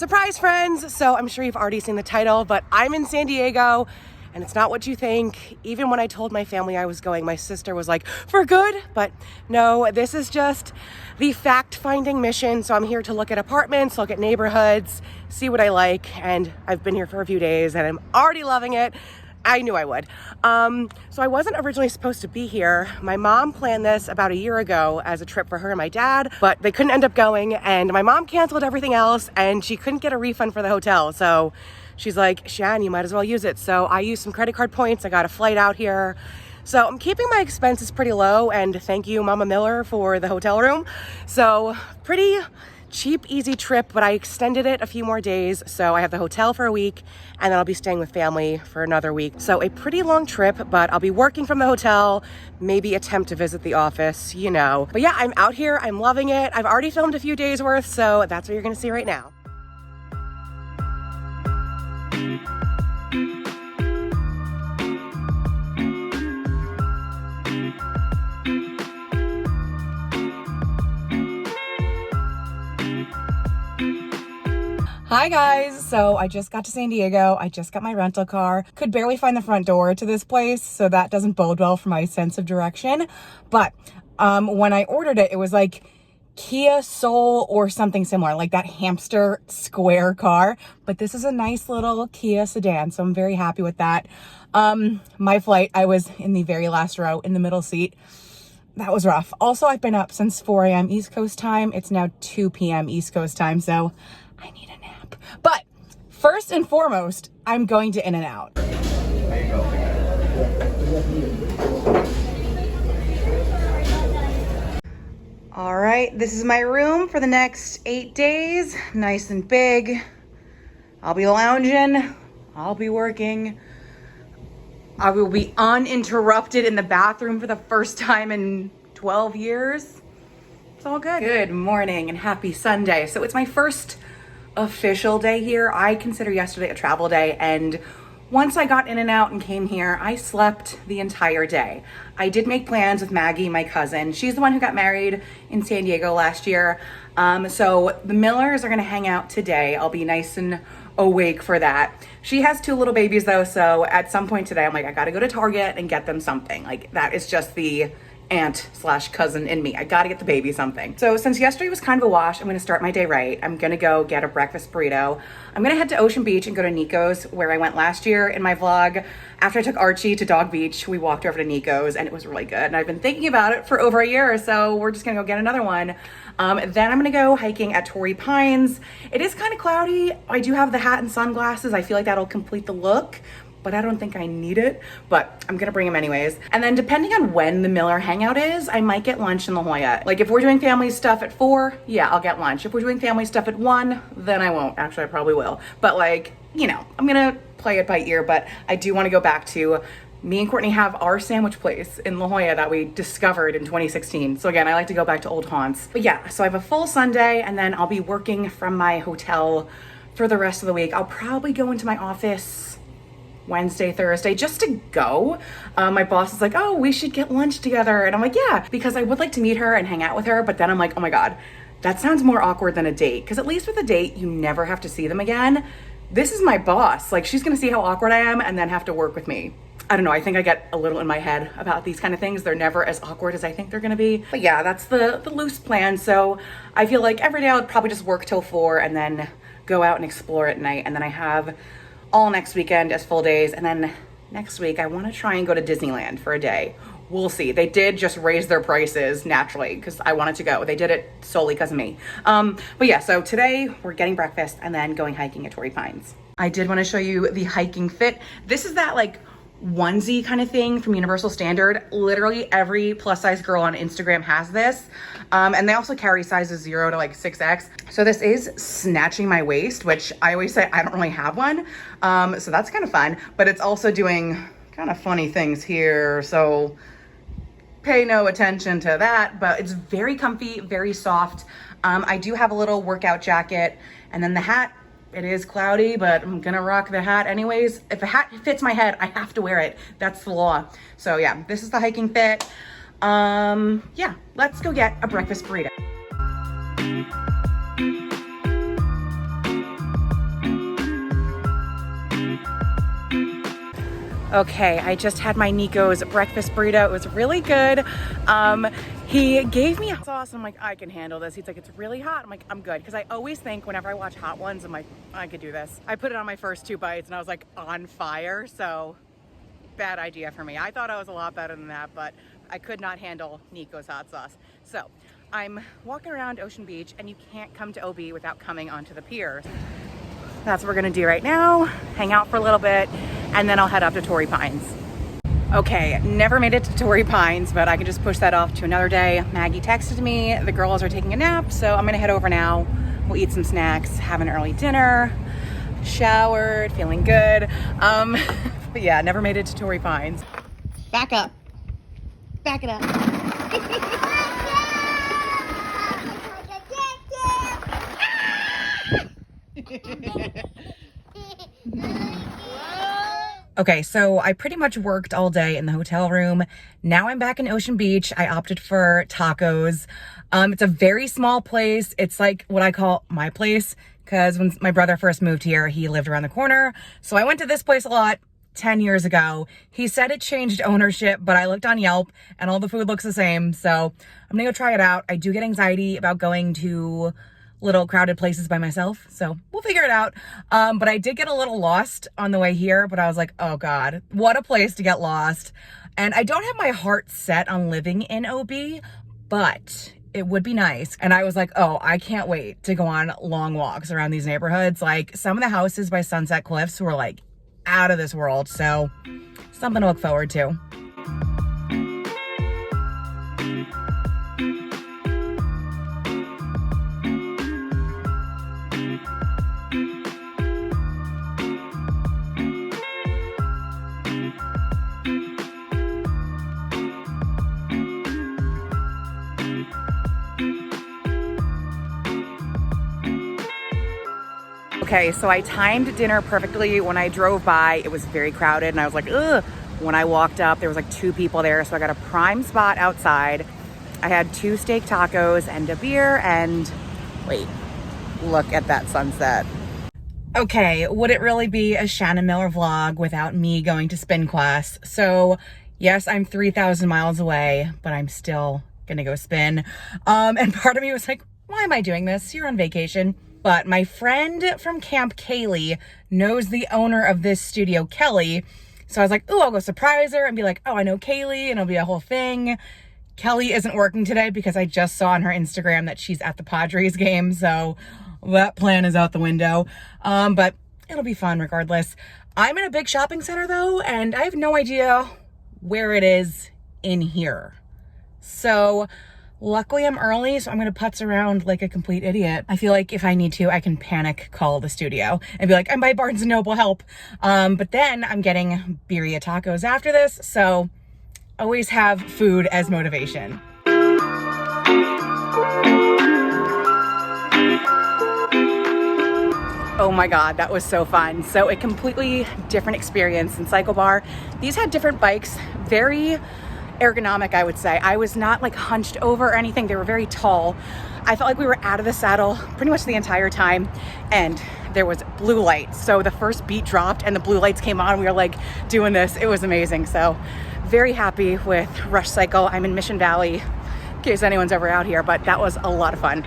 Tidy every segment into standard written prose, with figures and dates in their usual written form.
Surprise, friends! So I'm sure you've already seen the title, but I'm in San Diego and it's not what you think. Even when I told my family I was going, my sister was like, for good? But no, this is just the fact-finding mission. So I'm here to look at apartments, look at neighborhoods, see what I like. And I've been here for a few days and I'm already loving it. I knew I would. So I wasn't originally supposed to be here. My mom planned this about a year ago as a trip for her and my dad, but they couldn't end up going and my mom canceled everything else and she couldn't get a refund for the hotel. So she's like, Shan, you might as well use it. So I used some credit card points. I got a flight out here. So I'm keeping my expenses pretty low and thank you, Mama Miller, for the hotel room. So pretty cheap, easy trip, but I extended it a few more days. So I have the hotel for a week and then I'll be staying with family for another week. So a pretty long trip, but I'll be working from the hotel, maybe attempt to visit the office, you know. But yeah, I'm out here. I'm loving it. I've already filmed a few days worth, so that's what you're gonna see right now. Hi guys, so I just got to San Diego. I just got my rental car. Could barely find the front door to this place, so that doesn't bode well for my sense of direction. But when I ordered it, it was like Kia Soul or something similar, like that hamster square car. But this is a nice little Kia sedan, so I'm very happy with that. My flight, I was in the very last row in the middle seat. That was rough. Also, I've been up since 4 a.m. East Coast time. It's now 2 p.m. East Coast time, so I need a nap. But first and foremost, I'm going to In-N-Out. All right, this is my room for the next 8 days. Nice and big. I'll be lounging. I'll be working. I will be uninterrupted in the bathroom for the first time in 12 years. It's all good. Good morning and happy Sunday. So it's my first official day here. I consider yesterday a travel day, and once I got In-N-Out and came here, I slept the entire day. I did make plans with Maggie, my cousin. She's the one who got married in San Diego last year. So the Millers are gonna hang out today. I'll be nice and awake for that. She has 2 little babies though, so at some point today, I'm like, I gotta go to Target and get them something. Like, that is just the aunt/cousin in me. I gotta get the baby something. So since yesterday was kind of a wash, I'm gonna start my day right. I'm gonna go get a breakfast burrito. I'm gonna head to Ocean Beach and go to Nico's, where I went last year in my vlog. After I took Archie to Dog Beach, we walked over to Nico's and it was really good. And I've been thinking about it for over a year, so we're just gonna go get another one. Then I'm gonna go hiking at Torrey Pines. It is kind of cloudy. I do have the hat and sunglasses. I feel like that'll complete the look, but I don't think I need it, but I'm gonna bring them anyways. And then depending on when the Miller hangout is, I might get lunch in La Jolla. Like if we're doing family stuff at 4, yeah, I'll get lunch. If we're doing family stuff at 1, then I won't. Actually, I probably will. But like, you know, I'm gonna play it by ear, but I do wanna go back to, me and Courtney have our sandwich place in La Jolla that we discovered in 2016. So again, I like to go back to old haunts. But yeah, so I have a full Sunday and then I'll be working from my hotel for the rest of the week. I'll probably go into my office Wednesday, Thursday, just to go. My boss is like, oh, we should get lunch together. And I'm like, yeah, because I would like to meet her and hang out with her. But then I'm like, oh my God, that sounds more awkward than a date. Because at least with a date, you never have to see them again. This is my boss. Like, she's gonna see how awkward I am and then have to work with me. I don't know, I think I get a little in my head about these kind of things. They're never as awkward as I think they're gonna be. But yeah, that's the loose plan. So I feel like every day I'll probably just work till 4 and then go out and explore at night. And then I have all next weekend as full days. And then next week, I wanna try and go to Disneyland for a day. We'll see. They did just raise their prices naturally because I wanted to go. They did it solely because of me. But yeah, so today we're getting breakfast and then going hiking at Torrey Pines. I did wanna show you the hiking fit. This is that like onesie kind of thing from Universal Standard. Literally every plus size girl on Instagram has this. And they also carry sizes 0 to like 6X. So this is snatching my waist, which I always say I don't really have one. So that's kind of fun, but it's also doing kind of funny things here. So pay no attention to that, but it's very comfy, very soft. I do have a little workout jacket and then the hat. It is cloudy, but I'm gonna rock the hat anyways. If a hat fits my head, I have to wear it. That's the law. So yeah, this is the hiking fit. Yeah, let's go get a breakfast burrito. Okay, I just had my Nico's breakfast burrito. It was really good. He gave me sauce and I'm like, I can handle this. He's like, it's really hot. I'm like, I'm good. Because I always think whenever I watch hot ones, I'm like, I could do this. I put it on my first 2 bites and I was like on fire. So bad idea for me. I thought I was a lot better than that, but I could not handle Nico's hot sauce. So I'm walking around Ocean Beach and you can't come to OB without coming onto the pier. That's what we're gonna do right now. Hang out for a little bit and then I'll head up to Torrey Pines. Okay, never made it to Torrey Pines, but I can just push that off to another day. Maggie texted me, the girls are taking a nap, so I'm gonna head over now. We'll eat some snacks, have an early dinner, showered, feeling good. But yeah, never made it to Torrey Pines. Back up. Back it up. Okay, so I pretty much worked all day in the hotel room. Now I'm back in Ocean Beach. I opted for tacos. It's a very small place. It's like what I call my place, because when my brother first moved here, he lived around the corner. So I went to this place a lot 10 years ago. He said it changed ownership, but I looked on Yelp and all the food looks the same. So I'm gonna go try it out. I do get anxiety about going to little crowded places by myself, so we'll figure it out. But I did get a little lost on the way here, but I was like, oh God, what a place to get lost. And I don't have my heart set on living in OB, but it would be nice. And I was like, oh, I can't wait to go on long walks around these neighborhoods. Like some of the houses by Sunset Cliffs were like out of this world. So something to look forward to. Okay, so I timed dinner perfectly. When I drove by, it was very crowded and I was like, ugh. When I walked up, there was like 2 people there. So I got a prime spot outside. I had 2 steak tacos and a beer and wait, look at that sunset. Okay, would it really be a Shannon Miller vlog without me going to spin class? So yes, I'm 3,000 miles away, but I'm still gonna go spin. And part of me was like, why am I doing this? You're on vacation. But my friend from camp, Kaylee, knows the owner of this studio, Kelly. So I was like, oh, I'll go surprise her and be like, oh, I know Kaylee, and it'll be a whole thing. Kelly isn't working today because I just saw on her Instagram that she's at the Padres game. So that plan is out the window. But it'll be fun regardless. I'm in a big shopping center though, and I have no idea where it is in here. So luckily I'm early, so I'm gonna putz around like a complete idiot. I feel like if I need to, I can panic call the studio and be like, I'm by Barnes & Noble, help. But then I'm getting birria tacos after this, so always have food as motivation. Oh my God, that was so fun. So a completely different experience in Cycle Bar. These had different bikes, very ergonomic, I would say. I was not like hunched over or anything. They were very tall. I felt like we were out of the saddle pretty much the entire time, and there was blue light. So the first beat dropped and the blue lights came on. We were like doing this. It was amazing. So very happy with Rush Cycle. I'm in Mission Valley, in case anyone's ever out here, but that was a lot of fun.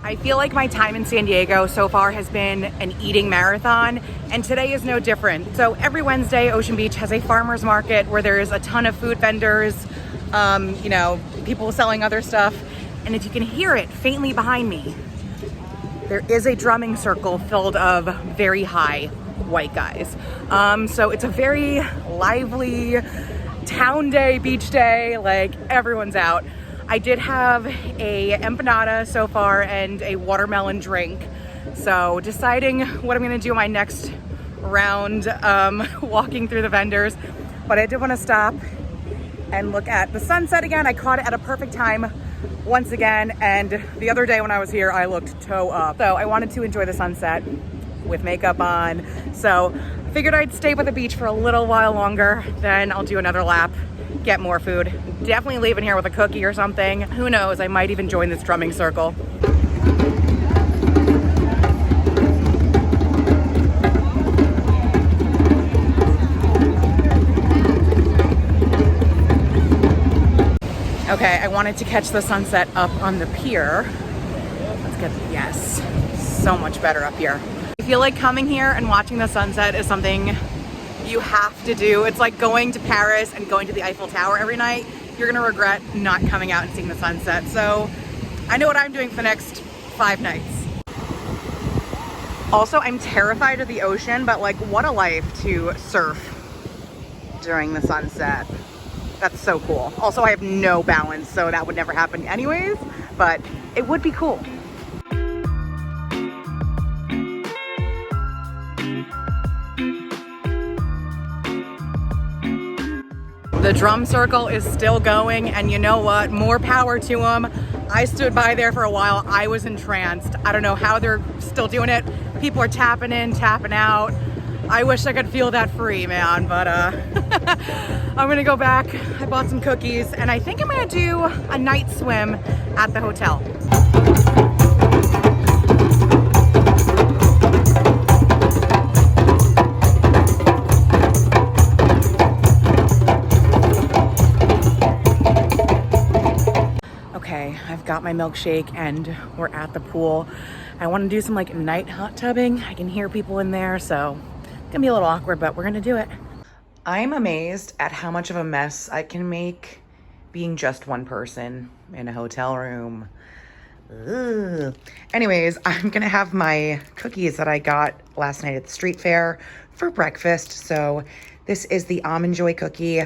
I feel like my time in San Diego so far has been an eating marathon, and today is no different. So every Wednesday, Ocean Beach has a farmer's market where there is a ton of food vendors, you know, people selling other stuff. And if you can hear it faintly behind me, there is a drumming circle filled of very high white guys. So it's a very lively town day, beach day, like everyone's out. I did have a empanada so far and a watermelon drink. So deciding what I'm gonna do my next round, walking through the vendors. But I did wanna stop and look at the sunset again. I caught it at a perfect time once again. And the other day when I was here, I looked toe up. So I wanted to enjoy the sunset with makeup on. So I figured I'd stay by the beach for a little while longer, then I'll do another lap get more food. Definitely leaving here with a cookie or something. Who knows, I might even join this drumming circle. Okay, I wanted to catch the sunset up on the pier. Let's get, yes, so much better up here. I feel like coming here and watching the sunset is something you have to do. It's like going to Paris and going to the Eiffel Tower every night. You're gonna regret not coming out and seeing the sunset. So I know what I'm doing for the next 5 nights. Also, I'm terrified of the ocean, but like what a life to surf during the sunset. That's so cool. Also, I have no balance, so that would never happen anyways, but it would be cool. The drum circle is still going, and you know what? More power to them. I stood by there for a while. I was entranced. I don't know how they're still doing it. People are tapping in, tapping out. I wish I could feel that free, man, but I'm gonna go back. I bought some cookies, and I think I'm gonna do a night swim at the hotel. Okay, I've got my milkshake and we're at the pool. I want to do some like night hot tubbing. I can hear people in there, so it's gonna be a little awkward, but we're gonna do it. I'm amazed at how much of a mess I can make being just one person in a hotel room. Ugh. Anyways, I'm gonna have my cookies that I got last night at the street fair for breakfast. So this is the Almond Joy cookie,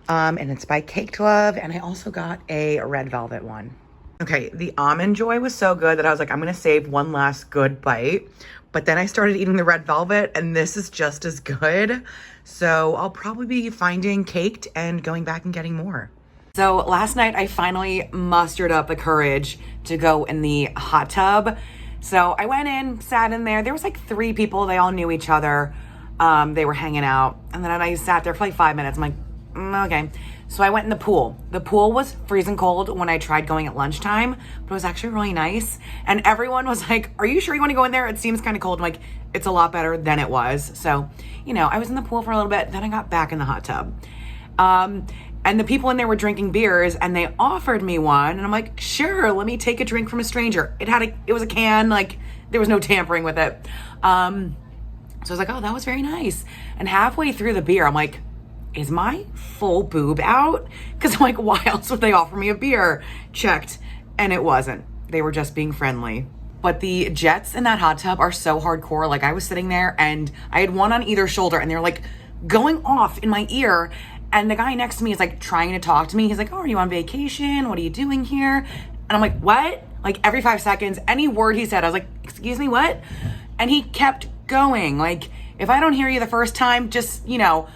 and it's by Caked Love, and I also got a red velvet one. Okay, the Almond Joy was so good that I was like, I'm gonna save one last good bite. But then I started eating the red velvet, and this is just as good. So I'll probably be finding Caked and going back and getting more. So last night I finally mustered up the courage to go in the hot tub. So I went in, sat in there. There was like 3 people. They all knew each other. They were hanging out. And then I sat there for like 5 minutes. I'm like, okay. So I went in the pool. The pool was freezing cold when I tried going at lunchtime, but it was actually really nice. And everyone was like, are you sure you want to go in there? It seems kind of cold. I'm like, it's a lot better than it was. So, you know, I was in the pool for a little bit. Then I got back in the hot tub. And the people in there were drinking beers, and they offered me one. And I'm like, sure, let me take a drink from a stranger. It was a can, like there was no tampering with it. So I was like, oh, that was very nice. And halfway through the beer, I'm like, is my full boob out? Because I'm like, why else would they offer me a beer? Checked, and it wasn't. They were just being friendly. But the jets in that hot tub are so hardcore. Like I was sitting there and I had one on either shoulder, and they're like going off in my ear. And the guy next to me is like trying to talk to me. He's like, oh, are you on vacation? What are you doing here? And I'm like, what? Like every 5 seconds, any word he said, I was like, excuse me, what? And he kept going. Like, if I don't hear you the first time, just, you know,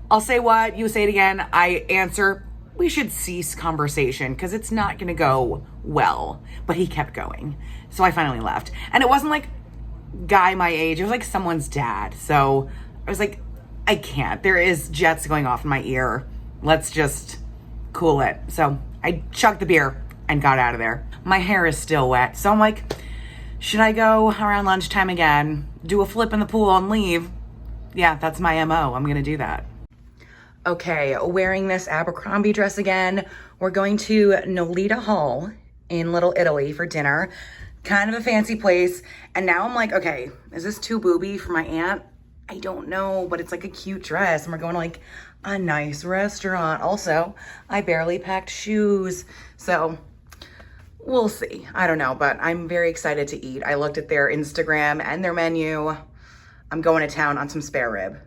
I'll say what, you say it again, I answer, we should cease conversation because it's not gonna go well. But he kept going. So I finally left. And it wasn't like guy my age, it was like someone's dad. So I was like, I can't. There is jets going off in my ear. Let's just cool it. So I chugged the beer and got out of there. My hair is still wet. So I'm like, should I go around lunchtime again, do a flip in the pool and leave? Yeah, that's my MO. I'm gonna do that. Okay, wearing this Abercrombie dress again. We're going to Nolita Hall in Little Italy for dinner. Kind of a fancy place. And now I'm like, okay, is this too booby for my aunt? I don't know, but it's like a cute dress. And we're going to like a nice restaurant. Also, I barely packed shoes. So we'll see. I don't know, but I'm very excited to eat. I looked at their Instagram and their menu. I'm going to town on some spare rib.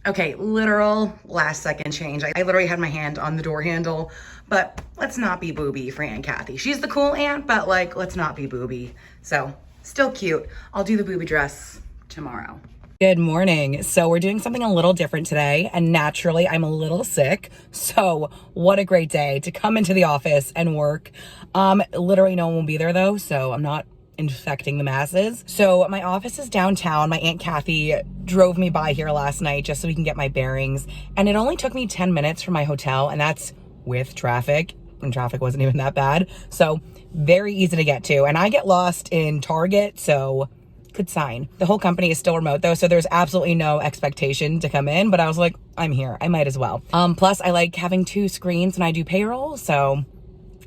Okay, literal last second change. I literally had my hand on the door handle, but let's not be booby for Aunt Kathy. She's the cool aunt, but like, let's not be booby. So still cute. I'll do the booby dress tomorrow. Good morning. So we're doing something a little different today, and naturally I'm a little sick. So what a great day to come into the office and work. Literally no one will be there though, so I'm not infecting the masses. So my office is downtown. My Aunt Kathy drove me by here last night just so we can get my bearings. And it only took me 10 minutes from my hotel, and that's with traffic, and traffic wasn't even that bad. So very easy to get to. And I get lost in Target, so good sign. The whole company is still remote though, so there's absolutely no expectation to come in, but I was like, I'm here, I might as well. Plus I like having 2 screens when I do payroll, so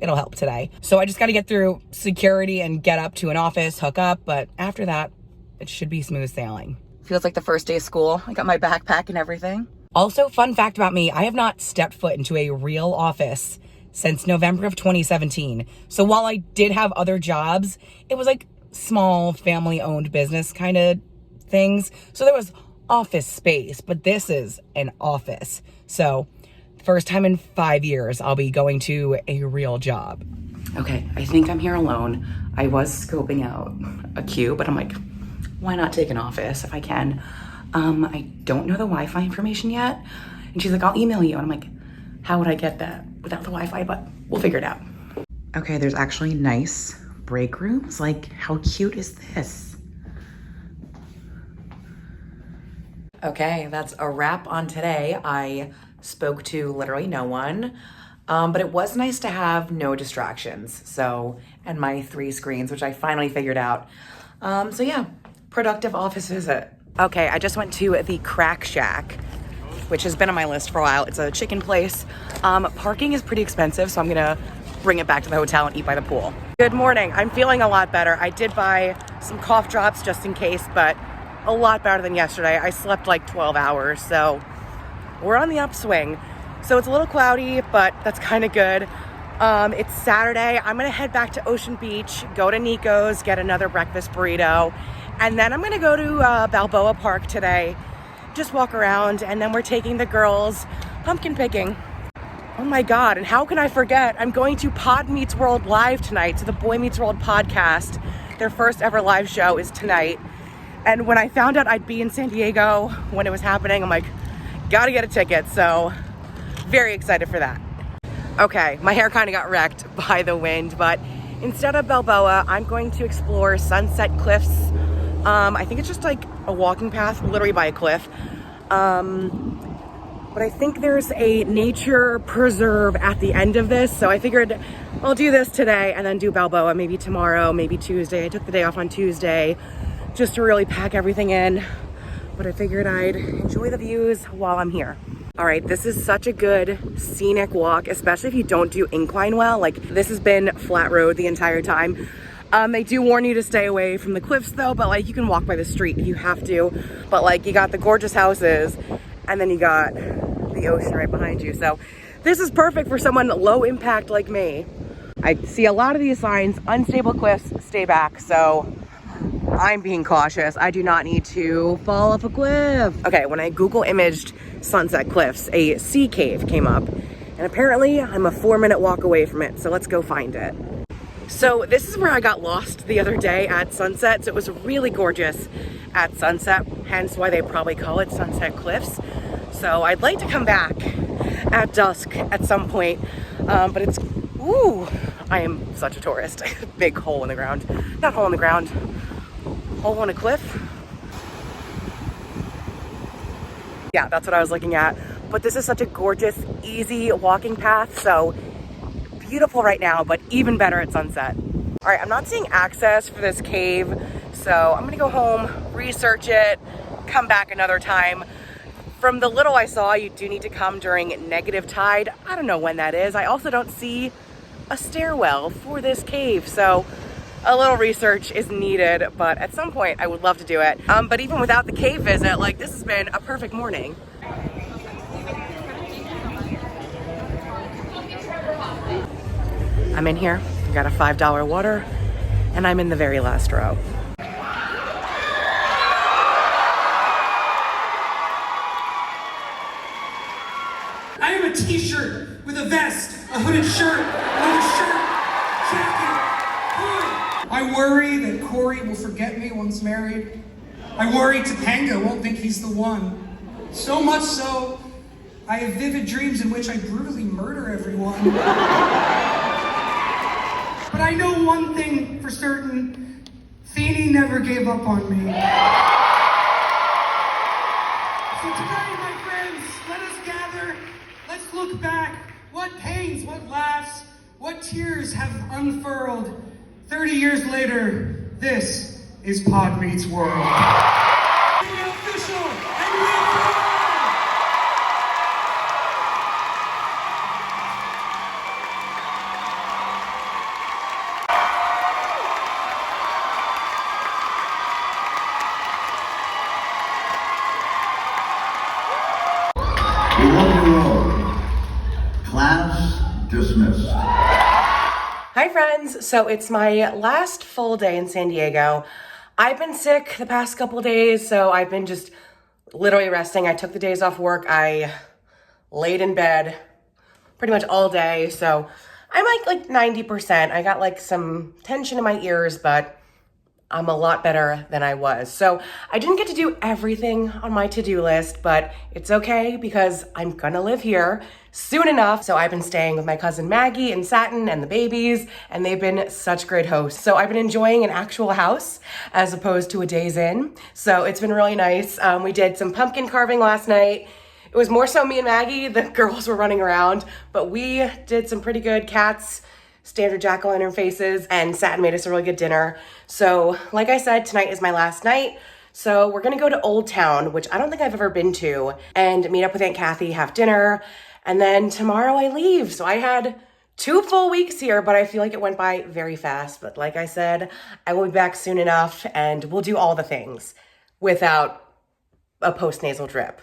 it'll help today. So I just got to get through security and get up to an office, hook up, but after that, it should be smooth sailing. Feels like the first day of school. I got my backpack and everything. Also, fun fact about me, I have not stepped foot into a real office since November of 2017. So while I did have other jobs, it was like small family-owned business kind of things. So there was office space, but this is an office. So first time in 5 years, I'll be going to a real job. Okay, I think I'm here alone. I was scoping out a queue, but I'm like, why not take an office if I can? I don't know the Wi-Fi information yet. And she's like, I'll email you. And I'm like, how would I get that without the Wi-Fi? But we'll figure it out. Okay, there's actually nice break rooms. Like, how cute is this? Okay, that's a wrap on today. I spoke to literally no one, but it was nice to have no distractions. So, and my 3 screens, which I finally figured out. So yeah, productive office visit. Okay, I just went to the Crack Shack, which has been on my list for a while. It's a chicken place. Parking is pretty expensive, so I'm gonna bring it back to the hotel and eat by the pool. Good morning, I'm feeling a lot better. I did buy some cough drops just in case, but a lot better than yesterday. I slept like 12 hours, so we're on the upswing. So it's a little cloudy, but that's kind of good. It's Saturday. I'm gonna head back to Ocean Beach, go to Nico's, get another breakfast burrito, and then I'm gonna go to Balboa Park today, just walk around, and then we're taking the girls pumpkin picking. Oh my God, and how can I forget? I'm going to Pod Meets World Live tonight, to the Boy Meets World podcast. Their first ever live show is tonight. And when I found out I'd be in San Diego when it was happening, I'm like, gotta get a ticket. So very excited for that. Okay, my hair kind of got wrecked by the wind, but instead of Balboa, I'm going to explore Sunset Cliffs. I think it's just like a walking path, literally by a cliff. But I think there's a nature preserve at the end of this. So I figured I'll do this today and then do Balboa maybe tomorrow, maybe Tuesday. I took the day off on Tuesday just to really pack everything in. But I figured I'd enjoy the views while I'm here. All right, this is such a good scenic walk, especially if you don't do incline well. Like, this has been flat road the entire time. They do warn you to stay away from the cliffs though, but like you can walk by the street if you have to. But like you got the gorgeous houses and then you got the ocean right behind you. So this is perfect for someone low impact like me. I see a lot of these signs, unstable cliffs, stay back. So I'm being cautious. I do not need to fall off a cliff. Okay, when I Google imaged Sunset Cliffs, a sea cave came up. And apparently I'm a 4-minute walk away from it. So let's go find it. So this is where I got lost the other day at sunset. So it was really gorgeous at sunset, hence why they probably call it Sunset Cliffs. So I'd like to come back at dusk at some point, but it's, ooh, I am such a tourist. Big hole in the ground. Not hole in the ground, hole in a cliff. Yeah, that's what I was looking at. But this is such a gorgeous, easy walking path. So beautiful right now, but even better at sunset. All right, I'm not seeing access for this cave, so I'm gonna go home, research it, come back another time. From the little I saw, you do need to come during negative tide. I don't know when that is. I also don't see a stairwell for this cave, so a little research is needed, but at some point I would love to do it. But even without the cave visit, like, this has been a perfect morning. I'm in here, I got a $5 water, and I'm in the very last row. I am a t-shirt with a vest, a hooded shirt, another shirt, jacket, hood. I worry that Corey will forget me once married. I worry Topanga won't think he's the one. So much so, I have vivid dreams in which I brutally murder everyone. But I know one thing for certain, Feeny never gave up on me. So tonight, my friends, let us gather. Let's look back. What pains, what laughs, what tears have unfurled. 30 years later, this is Pod Meets World. Official and real. We love you all. Class dismissed. Hi friends, so it's my last full day in San Diego. I've been sick the past couple days, so I've been just literally resting. I took the days off work. I laid in bed pretty much all day, so I'm like 90%. I got like some tension in my ears, but I'm a lot better than I was. So I didn't get to do everything on my to-do list, but it's okay because I'm gonna live here soon enough. So I've been staying with my cousin Maggie and Satin and the babies, and they've been such great hosts. So I've been enjoying an actual house as opposed to a Days Inn. So it's been really nice. We did some pumpkin carving last night. It was more so me and Maggie. The girls were running around, but we did some pretty good cats, standard jack-o'-lantern faces, and Satin made us a really good dinner. So like I said, tonight is my last night. So we're gonna go to Old Town, which I don't think I've ever been to, and meet up with Aunt Kathy, have dinner, and then tomorrow I leave. So I had 2 full weeks here, but I feel like it went by very fast. But like I said, I will be back soon enough and we'll do all the things without a post-nasal drip.